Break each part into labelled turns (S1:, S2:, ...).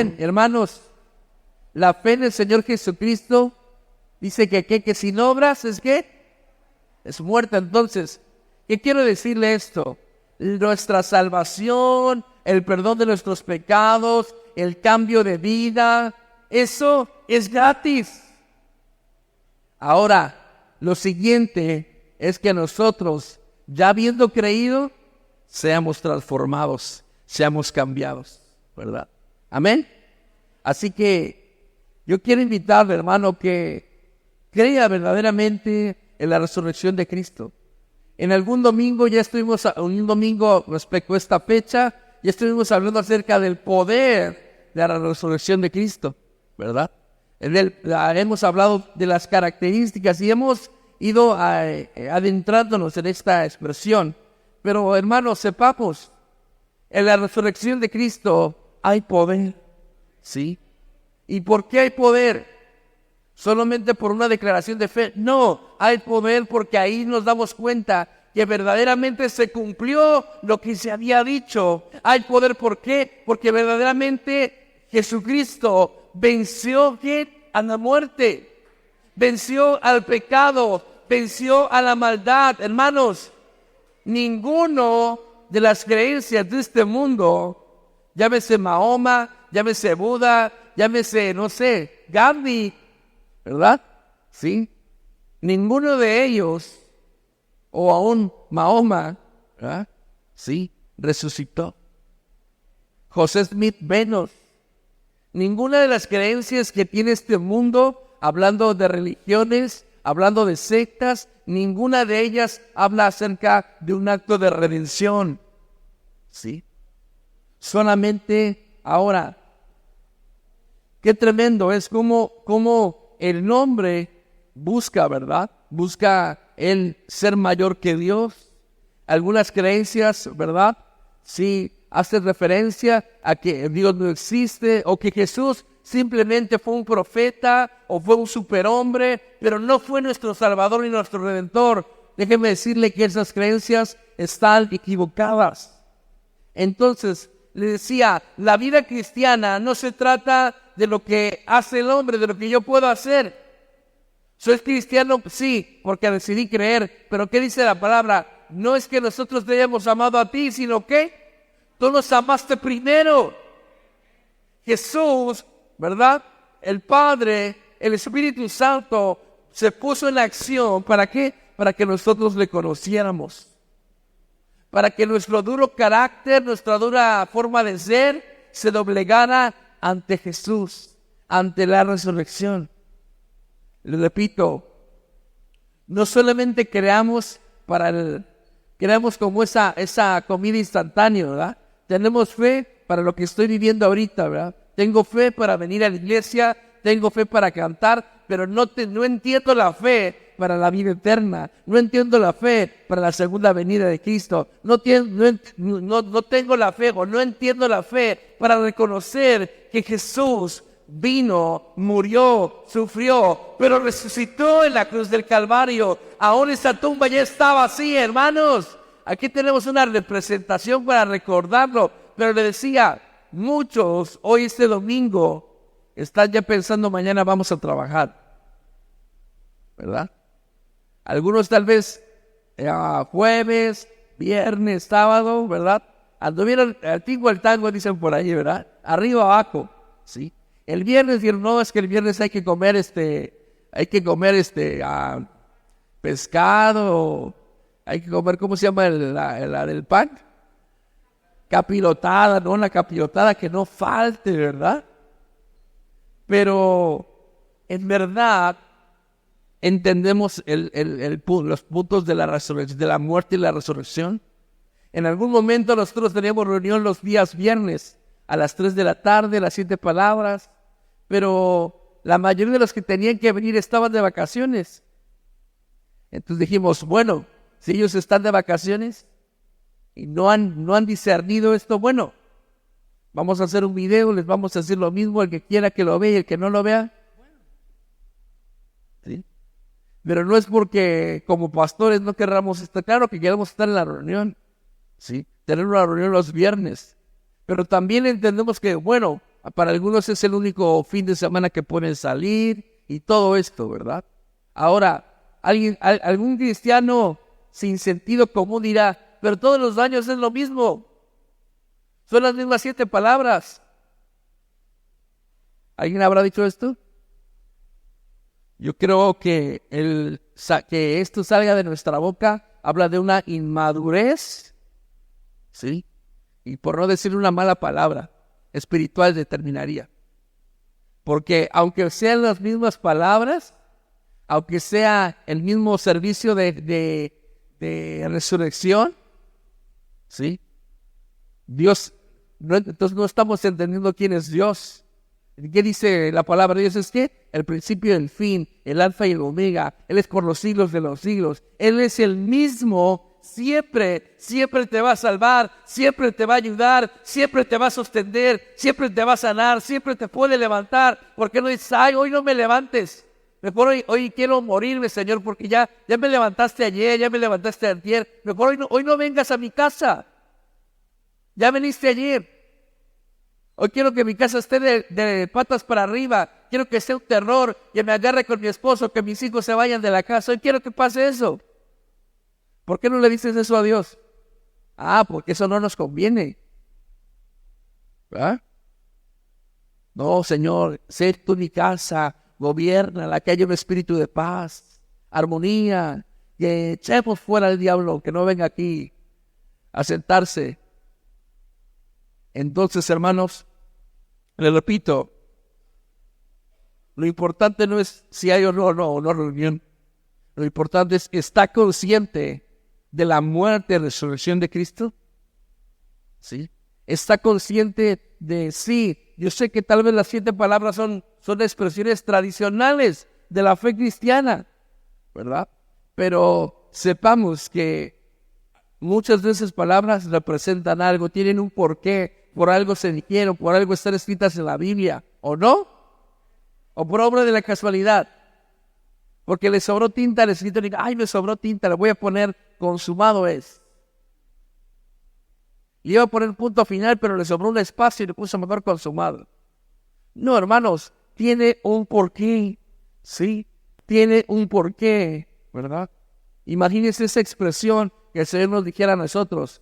S1: bien, hermanos, la fe en el Señor Jesucristo dice que sin obras es ¿qué? Es muerta. Entonces, ¿qué quiero decirle esto? Nuestra salvación, el perdón de nuestros pecados, el cambio de vida, eso es gratis. Ahora, lo siguiente es que nosotros, ya habiendo creído, seamos transformados, seamos cambiados, ¿verdad? Amén. Así que yo quiero invitarle, hermano, que crea verdaderamente en la resurrección de Cristo. En algún domingo, un domingo respecto a esta fecha, ya estuvimos hablando acerca del poder de la resurrección de Cristo, ¿verdad? Hemos hablado de las características y hemos ido adentrándonos en esta expresión. Pero hermanos, sepamos, en la resurrección de Cristo hay poder, ¿sí? ¿Y por qué hay poder? ¿Solamente por una declaración de fe? No, hay poder porque ahí nos damos cuenta que verdaderamente se cumplió lo que se había dicho. Hay poder, ¿por qué? Porque verdaderamente Jesucristo venció a la muerte, venció al pecado, venció a la maldad. Hermanos, ninguno de las creencias de este mundo, llámese Mahoma, llámese Buda, llámese, no sé, Gandhi, ¿verdad? Sí. Ninguno de ellos, o aún Mahoma, ¿verdad? Sí, resucitó. José Smith Menos. Ninguna de las creencias que tiene este mundo, hablando de religiones, hablando de sectas, ninguna de ellas habla acerca de un acto de redención. ¿Sí? Solamente ahora, qué tremendo es como el hombre busca, ¿verdad? Busca el ser mayor que Dios. Algunas creencias, ¿verdad? Sí, hace referencia a que Dios no existe o que Jesús simplemente fue un profeta o fue un superhombre, pero no fue nuestro Salvador ni nuestro Redentor. Déjeme decirle que esas creencias están equivocadas. Entonces, le decía, la vida cristiana no se trata de lo que hace el hombre, de lo que yo puedo hacer. ¿Soy cristiano? Sí, porque decidí creer. Pero ¿qué dice la palabra? No es que nosotros te hayamos amado a ti, sino que tú nos amaste primero. Jesús, ¿verdad? El Padre, el Espíritu Santo se puso en acción. ¿Para qué? Para que nosotros le conociéramos. Para que nuestro duro carácter, nuestra dura forma de ser, se doblegara ante Jesús, ante la resurrección. Le repito, no solamente creamos como esa comida instantánea, ¿verdad? Tenemos fe para lo que estoy viviendo ahorita, ¿verdad? Tengo fe para venir a la iglesia, tengo fe para cantar, pero no entiendo la fe para la vida eterna, no entiendo la fe para la segunda venida de Cristo, no tengo la fe o no entiendo la fe para reconocer que Jesús vino, murió, sufrió, pero resucitó en la cruz del Calvario. Ahora esa tumba ya está vacía, hermanos. Aquí tenemos una representación para recordarlo, pero le decía, muchos hoy este domingo están ya pensando mañana vamos a trabajar, ¿verdad? Algunos tal vez jueves, viernes, sábado, ¿verdad? Anduvieron al tingo al tango, dicen por ahí, ¿verdad? Arriba, abajo, ¿sí? El viernes dijeron, no, es que el viernes hay que comer pescado, hay que comer, ¿cómo se llama la del pan? Capirotada, ¿no? La capirotada que no falte, ¿verdad? Pero en verdad entendemos los puntos de la resurrección, de la muerte y la resurrección. En algún momento nosotros teníamos reunión los días viernes a las 3 de la tarde, las 7 palabras, pero la mayoría de los que tenían que venir estaban de vacaciones. Entonces dijimos, bueno, si ellos están de vacaciones y no han discernido esto, bueno, vamos a hacer un video, les vamos a decir lo mismo, el que quiera que lo vea y el que no lo vea. ¿Sí? Pero no es porque como pastores no querramos estar, claro que queremos estar en la reunión, ¿sí? Tener una reunión los viernes, pero también entendemos que, bueno, para algunos es el único fin de semana que pueden salir y todo esto, ¿verdad? Ahora, algún cristiano sin sentido común dirá, pero todos los años es lo mismo. Son las mismas 7 palabras. ¿Alguien habrá dicho esto? Yo creo que que esto salga de nuestra boca habla de una inmadurez, ¿sí? Y por no decir una mala palabra, espiritual determinaría. Porque aunque sean las mismas palabras, aunque sea el mismo servicio de resurrección, ¿sí? Dios, entonces no estamos entendiendo quién es Dios. ¿Qué dice la palabra de Dios? Es que el principio y el fin, el alfa y el omega, Él es por los siglos de los siglos. Él es el mismo, siempre te va a salvar, siempre te va a ayudar, siempre te va a sostener, siempre te va a sanar, siempre te puede levantar. ¿Por qué no dices, ay, hoy no me levantes? Mejor hoy quiero morirme, Señor, porque ya me levantaste ayer, ya me levantaste antier. Mejor hoy no vengas a mi casa. Ya veniste ayer. Hoy quiero que mi casa esté de patas para arriba. Quiero que sea un terror, que me agarre con mi esposo, que mis hijos se vayan de la casa. Hoy quiero que pase eso. ¿Por qué no le dices eso a Dios? Ah, porque eso no nos conviene. ¿verdad? No, Señor, sé tú mi casa, gobierna, que haya un espíritu de paz, armonía, que echemos fuera al diablo, que no venga aquí a sentarse. Entonces, hermanos, les repito, lo importante no es si hay o no reunión. Lo importante es, ¿está consciente de la muerte y resurrección de Cristo? ¿Sí? ¿Está consciente de sí? Yo sé que tal vez las 7 palabras son expresiones tradicionales de la fe cristiana, ¿verdad? Pero sepamos que muchas de esas palabras representan algo, tienen un porqué, por algo se dijeron, por algo están escritas en la Biblia, ¿o no? ¿O por obra de la casualidad? Porque le sobró tinta al escritor y diga, ay, me sobró tinta, le voy a poner consumado es. Le iba a poner punto final, pero le sobró un espacio y le puso mejor consumado. No, hermanos, tiene un porqué, ¿sí? Tiene un porqué, ¿verdad? Imagínense esa expresión que el Señor nos dijera a nosotros,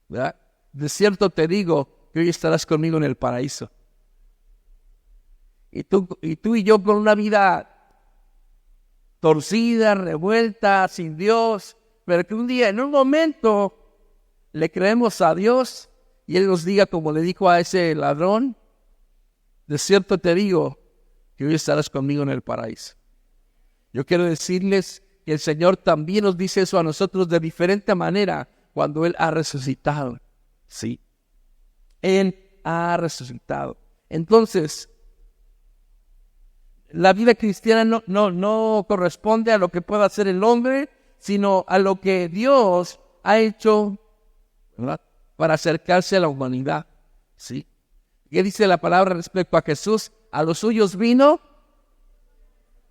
S1: ¿verdad? De cierto te digo que hoy estarás conmigo en el paraíso. Y tú y yo con una vida torcida, revuelta, sin Dios, pero que un día, en un momento, le creemos a Dios y Él nos diga, como le dijo a ese ladrón, de cierto te digo que hoy estarás conmigo en el paraíso. Yo quiero decirles que el Señor también nos dice eso a nosotros de diferente manera cuando Él ha resucitado. Sí, Él ha resucitado. Entonces, la vida cristiana no corresponde a lo que pueda hacer el hombre, sino a lo que Dios ha hecho, ¿verdad?, para acercarse a la humanidad. ¿Sí? ¿Qué dice la palabra respecto a Jesús? A los suyos vino,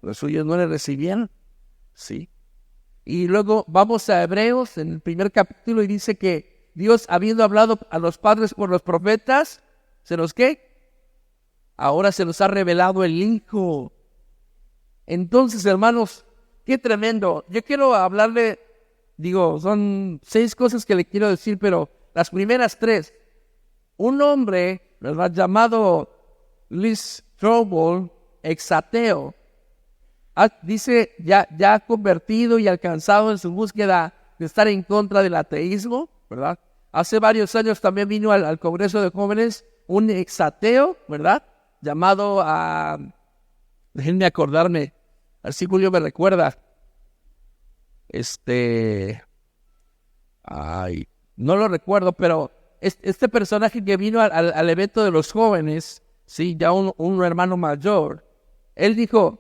S1: los suyos no le recibieron. ¿Sí? Y luego vamos a Hebreos en el primer capítulo y dice que Dios, habiendo hablado a los padres por los profetas, ¿se nos qué? Ahora se nos ha revelado el Hijo. Entonces, hermanos, qué tremendo. Yo quiero hablarle, son 6 cosas que le quiero decir, pero las primeras 3. Un hombre, ¿verdad?, llamado Lee Strobel, exateo, dice, ya convertido y alcanzado en su búsqueda de estar en contra del ateísmo, ¿verdad? Hace varios años también vino al Congreso de Jóvenes un exateo, ¿verdad?, llamado déjenme acordarme, al si Julio me recuerda, no lo recuerdo, pero este personaje que vino al evento de los jóvenes, sí, ya un hermano mayor, él dijo,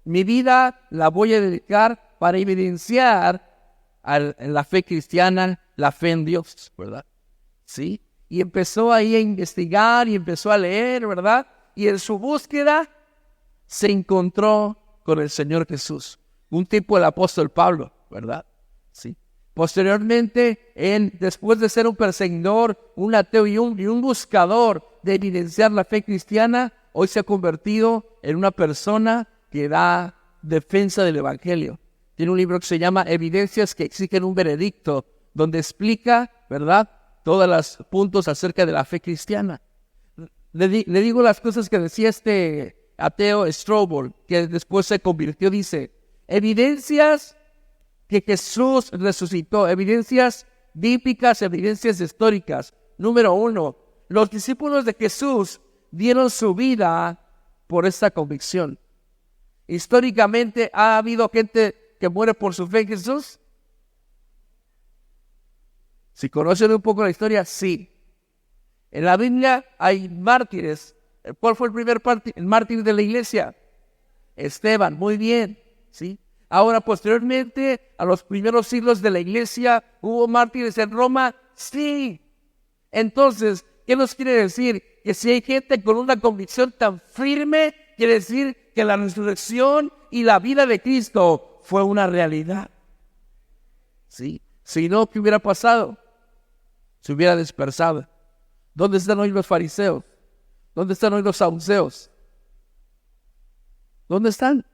S1: mi vida la voy a dedicar para evidenciar en la fe cristiana, la fe en Dios, ¿verdad? Sí, y empezó ahí a investigar y empezó a leer, ¿verdad? Y en su búsqueda se encontró con el Señor Jesús, un tipo del apóstol Pablo, ¿verdad? Sí. Posteriormente, después de ser un perseguidor, un ateo y un buscador de evidenciar la fe cristiana, hoy se ha convertido en una persona que da defensa del Evangelio. Tiene un libro que se llama Evidencias que exigen un veredicto, donde explica, ¿verdad?, todos los puntos acerca de la fe cristiana. Le digo las cosas que decía este ateo Strobel, que después se convirtió. Dice: evidencias que Jesús resucitó, evidencias bíblicas, evidencias históricas. Número 1, los discípulos de Jesús dieron su vida por esta convicción. Históricamente, ¿ha habido gente que muere por su fe en Jesús? Si conocen un poco la historia, sí. En la Biblia hay mártires. ¿Cuál fue el primer mártir de la iglesia? Esteban, muy bien, ¿sí? Ahora, posteriormente, a los primeros siglos de la iglesia, ¿hubo mártires en Roma? Sí. Entonces, ¿qué nos quiere decir? Que si hay gente con una convicción tan firme, quiere decir que la resurrección y la vida de Cristo fue una realidad. ¿Sí? Si no, ¿qué hubiera pasado? Se hubiera dispersado. ¿Dónde están hoy los fariseos? ¿Dónde están hoy los saduceos? ¿Dónde están?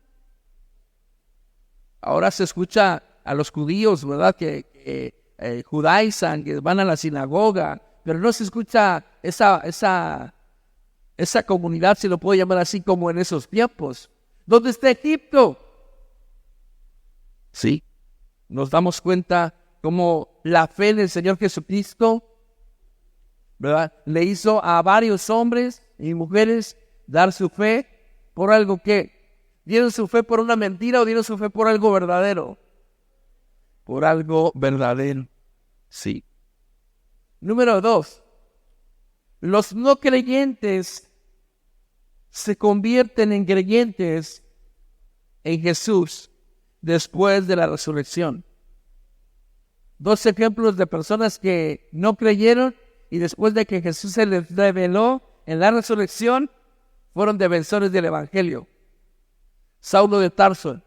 S1: Ahora se escucha a los judíos, ¿verdad?, que judaizan, que van a la sinagoga, pero no se escucha esa comunidad, si lo puedo llamar así, como en esos tiempos. ¿Dónde está Egipto? Sí, nos damos cuenta cómo la fe en el Señor Jesucristo, ¿verdad?, le hizo a varios hombres y mujeres dar su fe por algo que dieron su fe por una mentira o dieron su fe por algo verdadero. Por algo verdadero, sí. Número 2, los no creyentes se convierten en creyentes en Jesús después de la resurrección. 2 ejemplos de personas que no creyeron y después de que Jesús se les reveló en la resurrección, fueron defensores del Evangelio. Saulo de Tarso,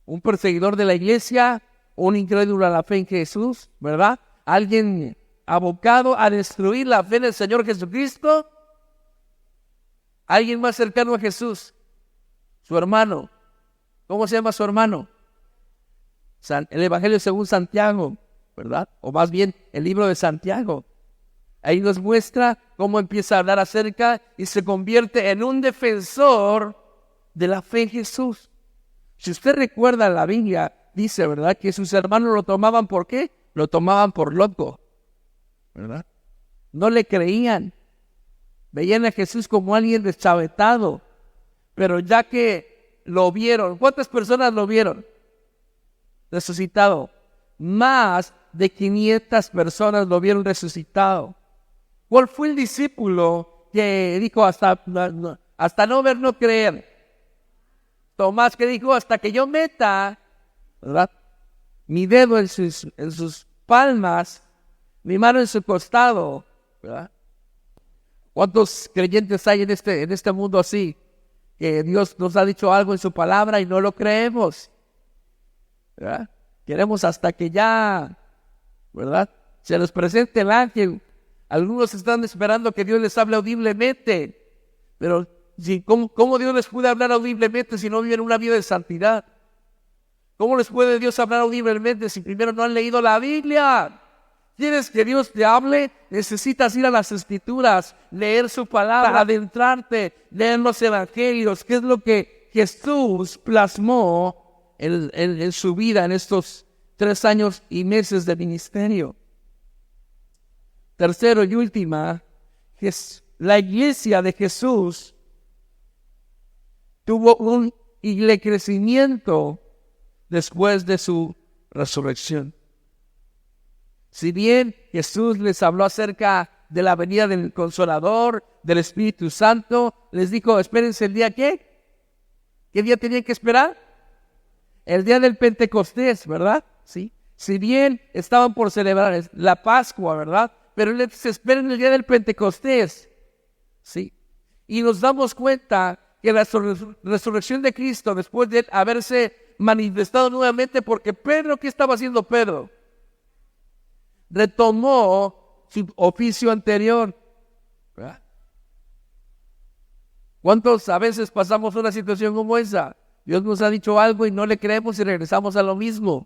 S1: un perseguidor de la iglesia, un incrédulo a la fe en Jesús, ¿verdad? Alguien abocado a destruir la fe en el Señor Jesucristo. Alguien más cercano a Jesús, su hermano. ¿Cómo se llama su hermano? El Evangelio según Santiago, ¿verdad? O más bien el libro de Santiago. Ahí nos muestra cómo empieza a hablar acerca y se convierte en un defensor de la fe en Jesús. Si usted recuerda, la Biblia dice, ¿verdad?, que sus hermanos lo tomaban, ¿por qué? Lo tomaban por loco, ¿verdad? No le creían. Veían a Jesús como alguien deschavetado. Pero ya que lo vieron, ¿cuántas personas lo vieron resucitado? Más de 500 personas lo vieron resucitado. ¿Cuál fue el discípulo que dijo hasta no ver, no creer? Tomás, que dijo: hasta que yo meta, ¿verdad?, mi dedo en sus palmas, mi mano en su costado, ¿verdad? ¿Cuántos creyentes hay en este mundo así? Que Dios nos ha dicho algo en su palabra y no lo creemos, ¿verdad? Queremos hasta que ya, ¿verdad?, se nos presente el ángel. Algunos están esperando que Dios les hable audiblemente, pero ¿cómo Dios les puede hablar audiblemente si no viven una vida de santidad? ¿Cómo les puede Dios hablar audiblemente si primero no han leído la Biblia? ¿Quieres que Dios te hable? Necesitas ir a las Escrituras, leer su palabra, adentrarte, leer los evangelios, que es lo que Jesús plasmó en su vida en estos 3 años y meses de ministerio. Tercero y última, la iglesia de Jesús tuvo un crecimiento después de su resurrección. Si bien Jesús les habló acerca de la venida del Consolador, del Espíritu Santo, les dijo: espérense el día ¿qué? ¿Qué día tenían que esperar? El día del Pentecostés, ¿verdad? Sí. Si bien estaban por celebrar la Pascua, ¿verdad?, pero les dice: esperen el día del Pentecostés. Sí. Y nos damos cuenta que la resurrección de Cristo, después de haberse manifestado nuevamente, porque Pedro, ¿qué estaba haciendo Pedro? Retomó su oficio anterior. ¿verdad? ¿Cuántos a veces pasamos una situación como esa? Dios nos ha dicho algo y no le creemos y regresamos a lo mismo.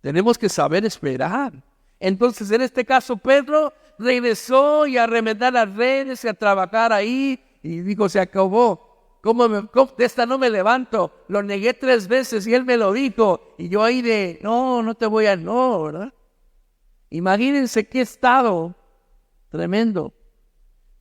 S1: Tenemos que saber esperar. Entonces, en este caso, Pedro regresó y a remendar las redes y a trabajar ahí y dijo, se acabó. ¿Cómo de esta no me levanto? Lo negué 3 veces y él me lo dijo. Y yo ahí no te voy a no, ¿verdad? Imagínense qué estado tremendo.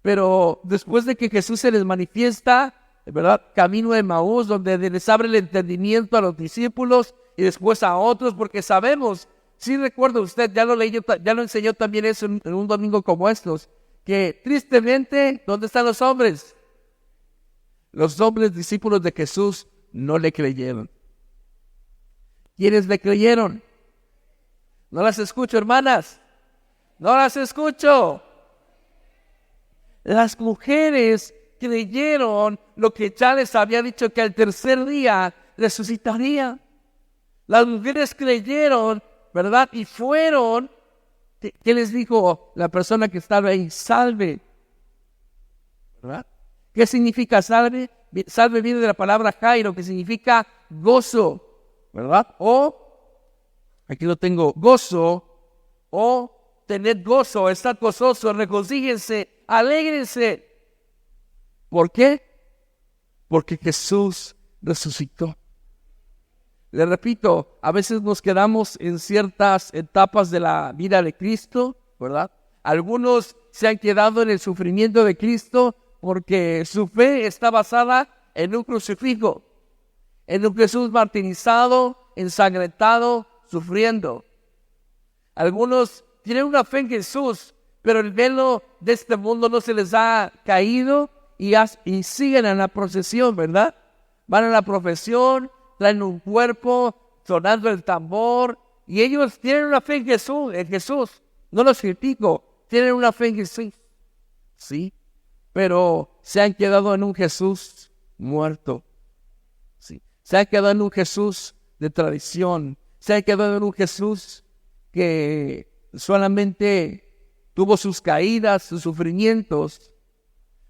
S1: Pero después de que Jesús se les manifiesta, ¿verdad? Camino de Emaús, donde les abre el entendimiento a los discípulos y después a otros, porque sabemos, sí recuerda usted, ya lo enseñó también eso en un domingo como estos, que tristemente, ¿dónde están los hombres? Los hombres discípulos de Jesús no le creyeron. ¿Quiénes le creyeron? No las escucho, hermanas. No las escucho. Las mujeres creyeron lo que ya les había dicho, que al tercer día resucitaría. Las mujeres creyeron, ¿verdad? Y fueron. ¿Qué les dijo la persona que estaba ahí? Salve. ¿Verdad? ¿Qué significa salve? Salve viene de la palabra Jairo, que significa gozo, ¿verdad? O, aquí lo tengo, gozo, o tener gozo, estar gozoso, regocíjense, alégrense. ¿Por qué? Porque Jesús resucitó. Le repito, a veces nos quedamos en ciertas etapas de la vida de Cristo, ¿verdad? Algunos se han quedado en el sufrimiento de Cristo porque su fe está basada en un crucifijo, en un Jesús martirizado, ensangrentado, sufriendo. Algunos tienen una fe en Jesús, pero el velo de este mundo no se les ha caído y siguen en la procesión, ¿verdad? Van a la profesión, traen un cuerpo, sonando el tambor, y ellos tienen una fe en Jesús. No los critico, tienen una fe en Jesús, ¿sí? Pero se han quedado en un Jesús muerto, ¿sí? Se han quedado en un Jesús de tradición, se han quedado en un Jesús que solamente tuvo sus caídas, sus sufrimientos.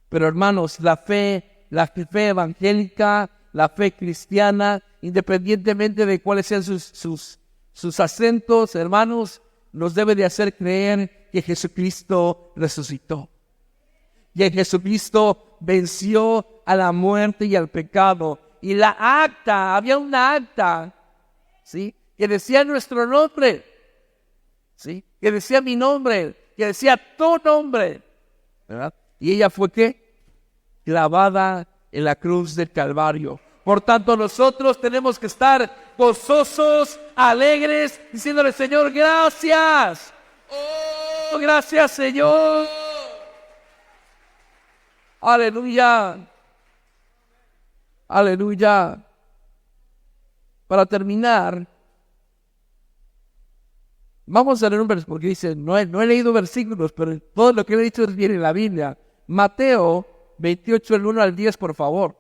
S1: Pero hermanos, la fe evangélica, la fe cristiana, independientemente de cuáles sean sus acentos, hermanos, nos debe de hacer creer que Jesucristo resucitó. Que Jesucristo venció a la muerte y al pecado. Y había una acta, ¿sí? Que decía nuestro nombre, ¿sí? Que decía mi nombre, que decía tu nombre, ¿verdad? Y ella fue ¿qué? Clavada en la cruz del Calvario. Por tanto, nosotros tenemos que estar gozosos, alegres, diciéndole, Señor, gracias. Oh, gracias, Señor. Aleluya. Aleluya. Para terminar, vamos a leer un versículo, porque dice, no he leído versículos, pero todo lo que he dicho viene en la Biblia. Mateo 28, del 1 al 10, por favor.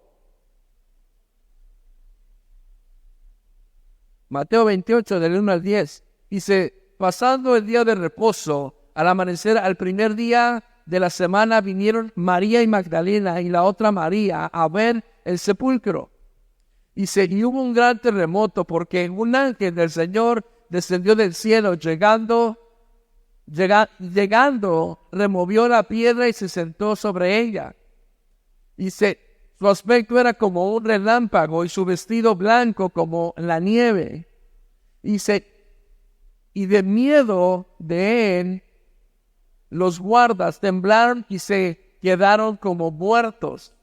S1: Mateo 28, del 1 al 10. Dice, pasando el día de reposo, al amanecer, al primer día de la semana, vinieron María y Magdalena y la otra María a ver el sepulcro. Dice, y hubo un gran terremoto, porque un ángel del Señor descendió del cielo, llegando, removió la piedra y se sentó sobre ella. Dice, su aspecto era como un relámpago y su vestido blanco como la nieve. Dice, y de miedo de él, los guardas temblaron y se quedaron como muertos.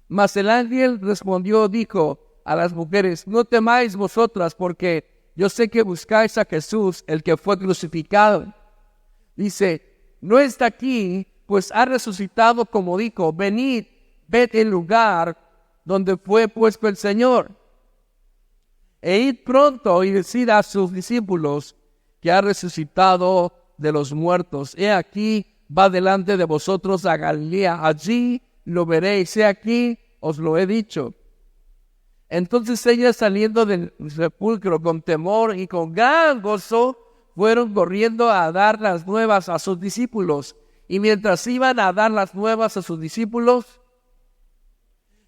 S1: Mas el ángel respondió, dijo a las mujeres, no temáis vosotras, porque yo sé que buscáis a Jesús, el que fue crucificado. Dice, no está aquí, pues ha resucitado como dijo, venid, ved el lugar donde fue puesto el Señor. E id pronto y decid a sus discípulos que ha resucitado de los muertos. He aquí, va delante de vosotros a Galilea, allí lo veréis. He aquí, os lo he dicho. Entonces ellas, saliendo del sepulcro con temor y con gran gozo, fueron corriendo a dar las nuevas a sus discípulos. Y mientras iban a dar las nuevas a sus discípulos,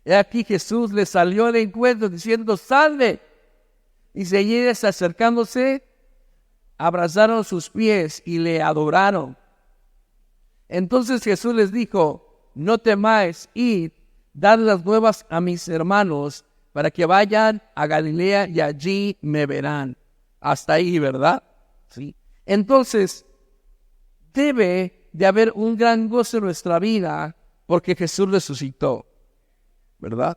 S1: he aquí Jesús les salió al encuentro diciendo: ¡salve! Y ellos, acercándose, abrazaron sus pies y le adoraron. Entonces Jesús les dijo: no temáis, id, dad las nuevas a mis hermanos, para que vayan a Galilea y allí me verán. Hasta ahí, ¿verdad? Sí. Entonces, debe de haber un gran gozo en nuestra vida porque Jesús resucitó, ¿verdad?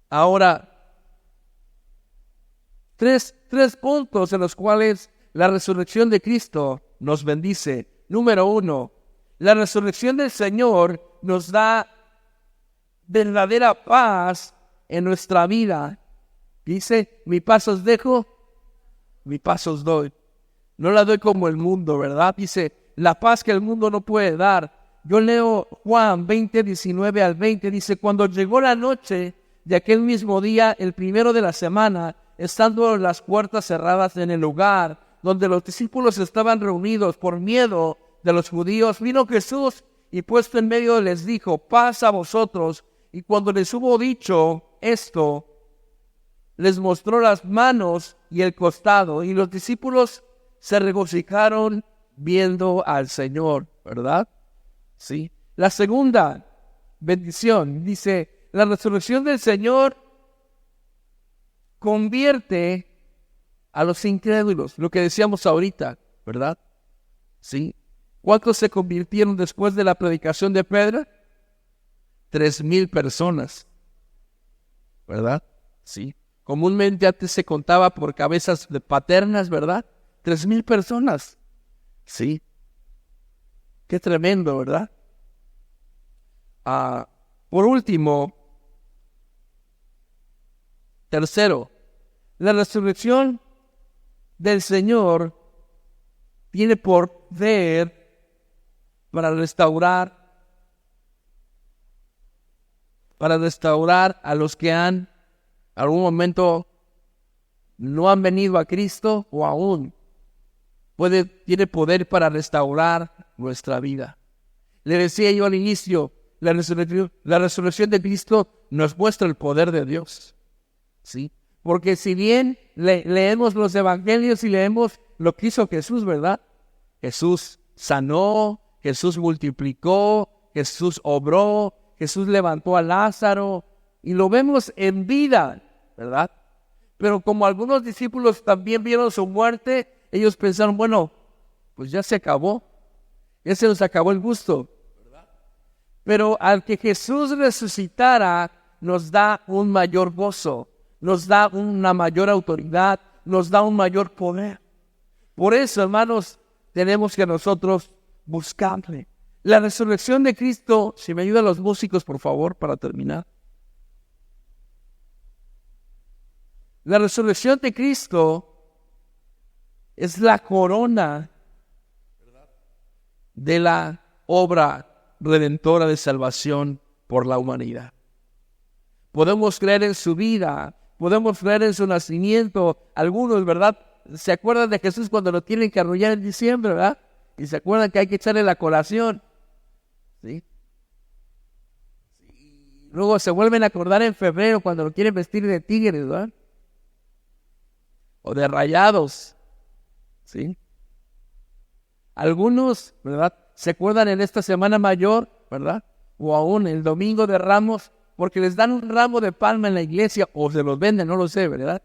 S1: Ahora, tres puntos en los cuales la resurrección de Cristo nos bendice. Número 1, la resurrección del Señor nos da verdadera paz en nuestra vida. Dice: mi paz os dejo, mi paz os doy. No la doy como el mundo, ¿verdad? Dice: la paz que el mundo no puede dar. Yo leo Juan 20, 19 al 20. Dice: cuando llegó la noche de aquel mismo día, el primero de la semana, estando las puertas cerradas en el lugar donde los discípulos estaban reunidos por miedo de los judíos, vino Jesús y puesto en medio les dijo: paz a vosotros. Y cuando les hubo dicho esto, les mostró las manos y el costado, y los discípulos se regocijaron viendo al Señor, ¿verdad? Sí. La segunda bendición dice: la resurrección del Señor convierte a los incrédulos, lo que decíamos ahorita, ¿verdad? Sí. ¿Cuántos se convirtieron después de la predicación de Pedro? 3,000 personas, ¿verdad? Sí. Comúnmente antes se contaba por cabezas paternas, ¿verdad? 3,000 personas. Sí. Qué tremendo, ¿verdad? Por último, tercero, la resurrección del Señor tiene poder para restaurar a los que en algún momento no han venido a Cristo o aún tiene poder para restaurar nuestra vida. Le decía yo al inicio, la resurrección de Cristo nos muestra el poder de Dios, ¿sí? Porque si bien leemos los evangelios y leemos lo que hizo Jesús, ¿verdad? Jesús sanó, Jesús multiplicó, Jesús obró, Jesús levantó a Lázaro y lo vemos en vida, ¿verdad? Pero como algunos discípulos también vieron su muerte, ellos pensaron: bueno, pues ya se acabó, ya se nos acabó el gusto, ¿verdad? Pero al que Jesús resucitara, nos da un mayor gozo, nos da una mayor autoridad, nos da un mayor poder. Por eso, hermanos, tenemos que nosotros buscarle. La resurrección de Cristo, si me ayudan los músicos, por favor, para terminar. La resurrección de Cristo es la corona de la obra redentora de salvación por la humanidad. Podemos creer en su vida, podemos creer en su nacimiento. Algunos, ¿verdad?, se acuerdan de Jesús cuando lo tienen que arrullar en diciembre, ¿verdad? Y se acuerdan que hay que echarle la colación, ¿sí? Luego se vuelven a acordar en febrero cuando lo quieren vestir de tigres, ¿verdad? O de rayados, ¿sí? Algunos, ¿verdad?, se acuerdan en esta Semana Mayor, ¿verdad? O aún el Domingo de Ramos, porque les dan un ramo de palma en la iglesia, o se los venden, no lo sé, ¿verdad?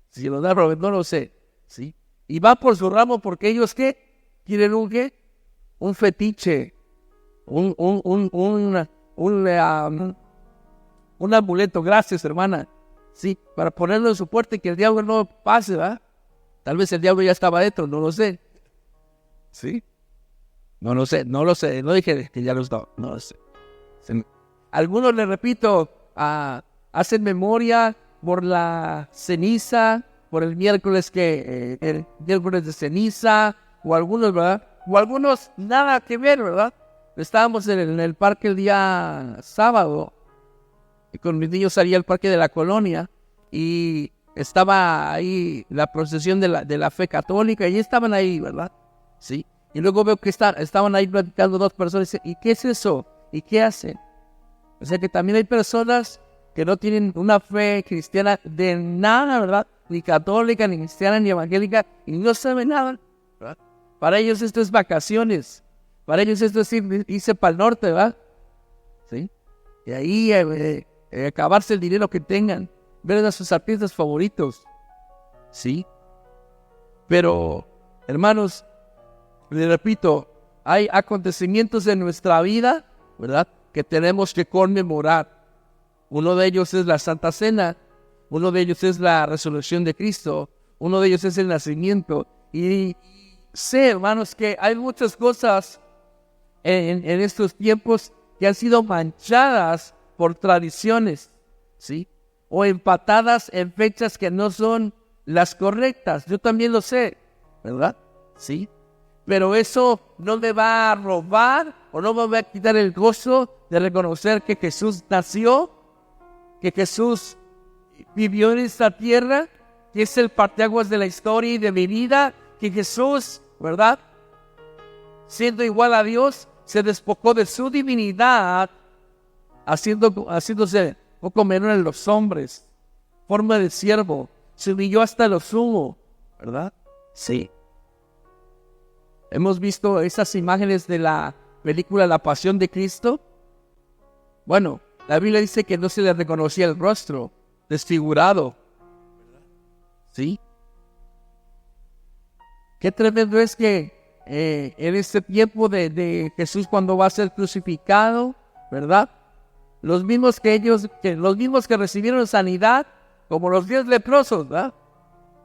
S1: Si los dan, no lo sé, ¿sí? Y va por su ramo porque ellos, ¿qué? ¿Quieren un qué? Un fetiche, un amuleto, gracias, hermana, ¿sí? Para ponerlo en su puerta y que el diablo no pase, ¿verdad? Tal vez el diablo ya estaba dentro, no lo sé, ¿sí? No lo sé, no dije que ya lo estaba, no lo sé. Algunos, les repito, hacen memoria por la ceniza, por el miércoles el miércoles de ceniza, o algunos, ¿verdad? O algunos nada que ver, ¿verdad? Estábamos en el parque el día sábado, y con mis niños salí al parque de la colonia, y estaba ahí la procesión de la fe católica, y estaban ahí, ¿verdad? Sí. Y luego veo que estaban ahí platicando dos personas y ¿y qué es eso? ¿Y qué hacen? O sea que también hay personas que no tienen una fe cristiana de nada, ¿verdad? Ni católica, ni cristiana, ni evangélica, y no saben nada, ¿verdad? Para ellos esto es vacaciones. Para ellos esto es irse para el norte, ¿verdad? ¿Sí? Y ahí acabarse el dinero que tengan. Ver a sus artistas favoritos. ¿Sí? Pero, hermanos, les repito, hay acontecimientos en nuestra vida, ¿verdad?, que tenemos que conmemorar. Uno de ellos es la Santa Cena, uno de ellos es la resurrección de Cristo, uno de ellos es el nacimiento. Y sé, hermanos, que hay muchas cosas en estos tiempos que han sido manchadas por tradiciones, ¿sí? O empatadas en fechas que no son las correctas. Yo también lo sé, ¿verdad? Sí. Pero eso no me va a robar o no me va a quitar el gozo de reconocer que Jesús nació, que Jesús vivió en esta tierra, que es el parteaguas de la historia y de mi vida, que Jesús, ¿verdad?, siendo igual a Dios, se despojó de su divinidad, haciéndose poco menor en los hombres, forma de siervo, se humilló hasta lo sumo, ¿verdad? Sí. Hemos visto esas imágenes de la película La Pasión de Cristo. Bueno, la Biblia dice que no se le reconocía el rostro, desfigurado. ¿Sí? Qué tremendo es que en este tiempo de Jesús cuando va a ser crucificado, ¿verdad? Los mismos que recibieron sanidad, como los 10 leprosos, ¿verdad?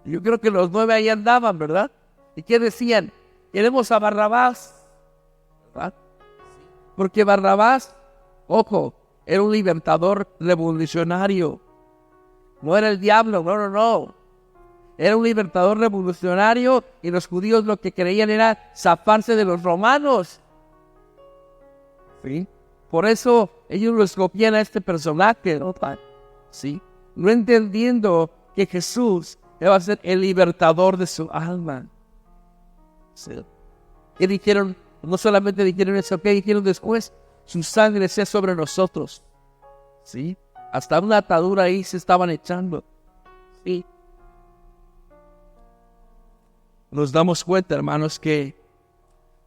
S1: Yo creo que los 9 ahí andaban, ¿verdad? ¿Y qué decían? Queremos a Barrabás, ¿verdad? Porque Barrabás, ojo, era un libertador revolucionario. No era el diablo, no. Era un libertador revolucionario y los judíos lo que creían era zafarse de los romanos. ¿Sí? Por eso ellos lo escogían a este personaje, ¿no? ¿Sí? No entendiendo que Jesús iba a ser el libertador de su alma. ¿Sí? ¿Qué dijeron? No solamente dijeron eso, ¿qué dijeron después? Su sangre sea sobre nosotros. ¿Sí? Hasta una atadura ahí se estaban echando. ¿Sí? Nos damos cuenta, hermanos, que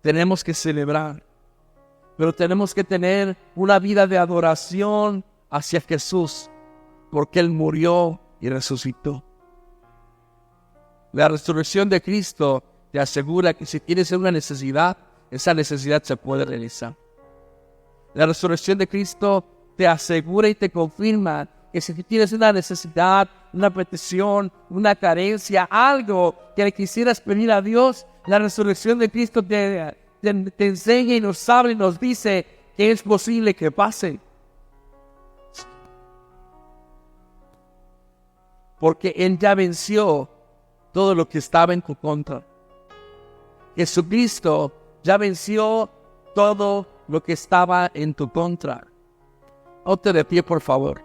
S1: tenemos que celebrar, pero tenemos que tener una vida de adoración hacia Jesús, porque Él murió y resucitó. La resurrección de Cristo te asegura que si tienes una necesidad, esa necesidad se puede realizar. La resurrección de Cristo te asegura y te confirma que si tienes una necesidad, una petición, una carencia, algo que le quisieras pedir a Dios, la resurrección de Cristo te enseña y nos habla y nos dice que es posible que pase. Porque Él ya venció todo lo que estaba en tu contra. Jesucristo ya venció todo lo que estaba en tu contra. Ponte de pie, por favor.